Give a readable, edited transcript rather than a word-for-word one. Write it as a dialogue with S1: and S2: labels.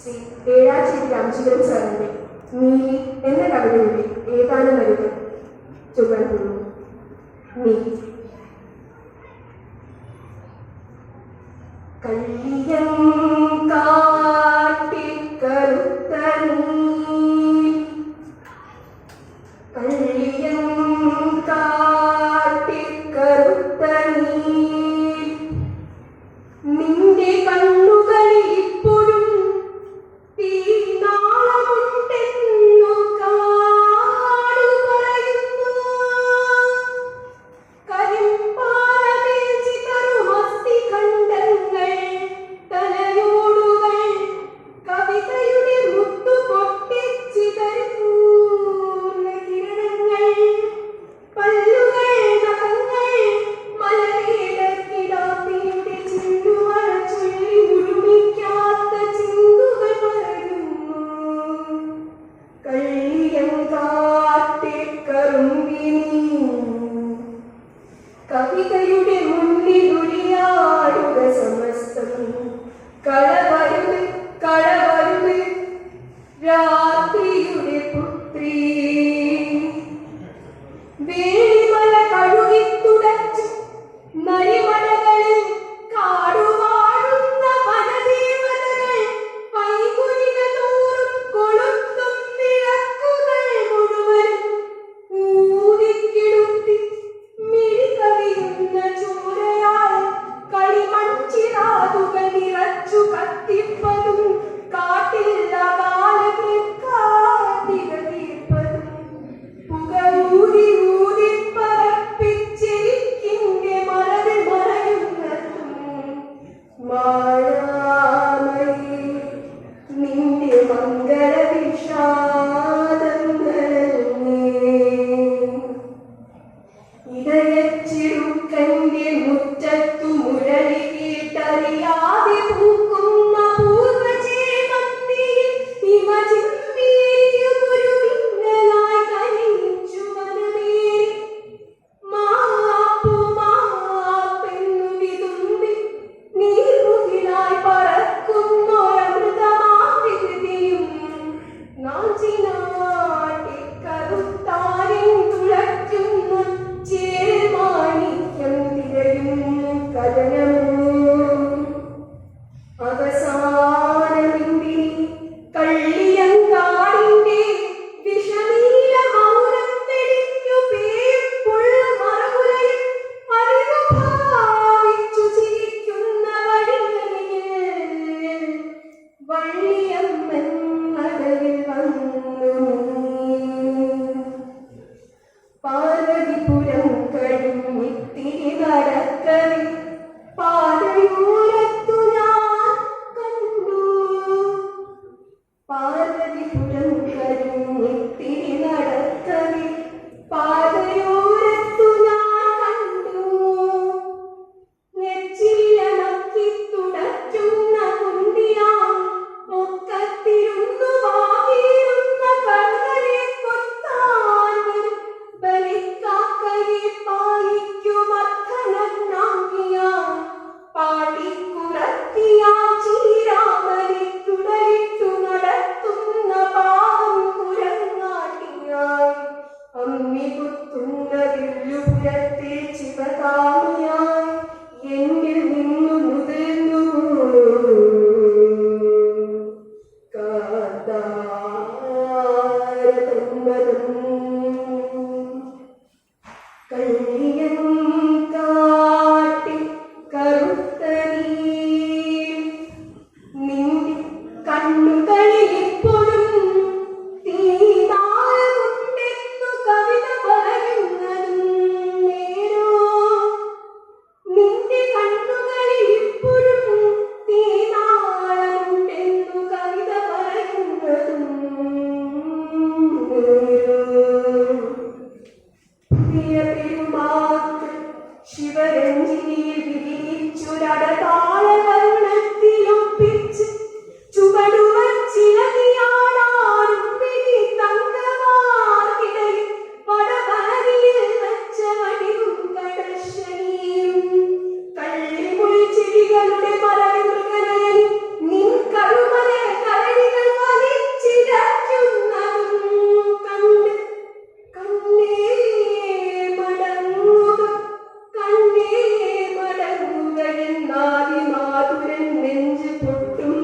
S1: ശ്രീ ഏഴാച്ചേരി രാമചന്ദ്രൻ സാറിന്റെ നീലി എന്ന കവിതയുടെ ഏതാനും വരികൾ ചൊല്ലാൻ പോകുന്നു. നീലി. കള്ളിയം കാട്ടിക്കറുത്ത കള്ളിയം കാട്ടിക്കറുത്ത നിന്റെ കണ്ണുകളിൽ ഇപ്പോഴും തീനാളമുണ്ടെന്നു കാടു പറയുന്നു. കരിമ്പാറമേൽച്ചി തരുമസ്തി ഖണ്ഡങ്ങൾ തലയോടുകൾ കവിതയുടെ മുത്തു പൊട്ടിച്ചിതരുന്നു. കിരണങ്ങൾ പല്ലുകൾ നഖങ്ങൾ മലവേടക്കിടാത്തിന്റെ ചില്ലുവള ചൊല്ലി മുഴുമിക്കാത്ത ചിന്തുകൾ പറയുന്നു. കള്ളിയം കാട്ടിക്കറുമ്പിനി കവിതയുടെ മുന്നിൽ ഉരിയാടുക സമസ്തം. കളവരുത് കളവരുത് രാത്രിയുടെ പുത്രി. വേളിമല കഴുകിത്തുടച്ചു നരിമലകളിൽ കാടുവാഴുന്ന വനദേവതകൾ വൈകുനിക തോറും കൊളുത്തും വിളക്കുകൾ മുഴുവൻ ഊതിക്കിടുത്തി മിഴികവിയുന്ന ചോരയാൽ കളിമൺചിറാതുകൾ നിറച്ചു കത്തിപ്പതും കാട്ടില്ല കാലത്തിൽ കാർത്തിക തീർപ്പതും പുക ഊതി ഊതി പറപ്പിച്ചിരിക്കിന്റെ മലരിൽ മറയുന്നതും മായാമയി നിന്റെ മംഗള വിഷാദങ്ങളെ ഇടയച്ചിരുക്കന്റെ മുറ്റത്തു മുരളി കേട്ടറിയാതെ പൂക്കുന്ന പൂർവ്വജേമന്തിയിൽ ഇവ ചിമ്മിയ ഒരു മിന്നലായി കനിച്ചു വനമേറി. മാപ്പു മാപ്പെന്നു വിതുമ്പി നീർമുകിലായി പറക്കുന്നൊരമൃതമാവികൃതിയും നാഞ്ചിനാട്ടി കറുത്താരിൻ തുളയ്ക്കുന്ന ചേർമാണിക്യം തിരയുന്നു കഥനമോ. അവസാനമിന്തിനി കള്ളിയങ്കാടിന്റെ വിഷനീല മൗനം തെളിഞ്ഞു പേർപ്പുള്ള മറകുലയിൽ അറിവു ഭാവിച്ചു ചിരിക്കുന്ന വഴികളിൽ വള്ളിയമ്മൻ നടയിൽ വന്നു. പാർവതിപുരം കഴിഞ്ഞിത്തിരി നടക്കവേ പാതയോരത്തു ഞാൻ കണ്ടു. പാർവതിപുരം കഴിഞ്ഞിത്തിരി നടക്കവേ പാതയോരത്തു ഞാൻ കണ്ടു. നെച്ചിലണക്കി തുടയ്ക്കുന്ന കുന്തിയാം ഒക്കത്തിരുന്നു വാങ്ങിയിരുന്ന കണ്ണനെ കൊത്താൻ വരും ബലിക്കാക്കയെ പാലിക്കുമർദ്ധനാക്കിയാൽ പാടിക്കുറത്തിയാൽ ചീരാമലി തുടലിട്ടു നടത്തുന്ന പാവം കുരങ്ങാട്ടിയായി അമ്മി കുത്തുന്ന വില്ലുപുരത്തെ ശിവകാമിയായി എന്നിൽ നിന്നു മുതിർന്നു കാന്താരതന്മതം. കള്ളിയം കാട്ടി കറുത്ത നിന്റെ കണ്ണുകളിൽ ഇപ്പോഴും തീനാളമുണ്ടെന്നു കവിത പറയുന്നതും നേരോ. നിന്റെ കണ്ണുകളിൽ ഇപ്പോഴും തീനാളമുണ്ടെന്നു കവിത പറയുന്നതും നേരോ. പുതിയ പെരുമാക്ക് ശിവരഞ്ജിനിയിൽ വിരിയിച്ചു നടതാളവർണ്ണത്തിലൊപ്പിച്ച് ചുവടുവൻ എൻ നാദി മാതുരൻ നെഞ്ച് പൊട്ടും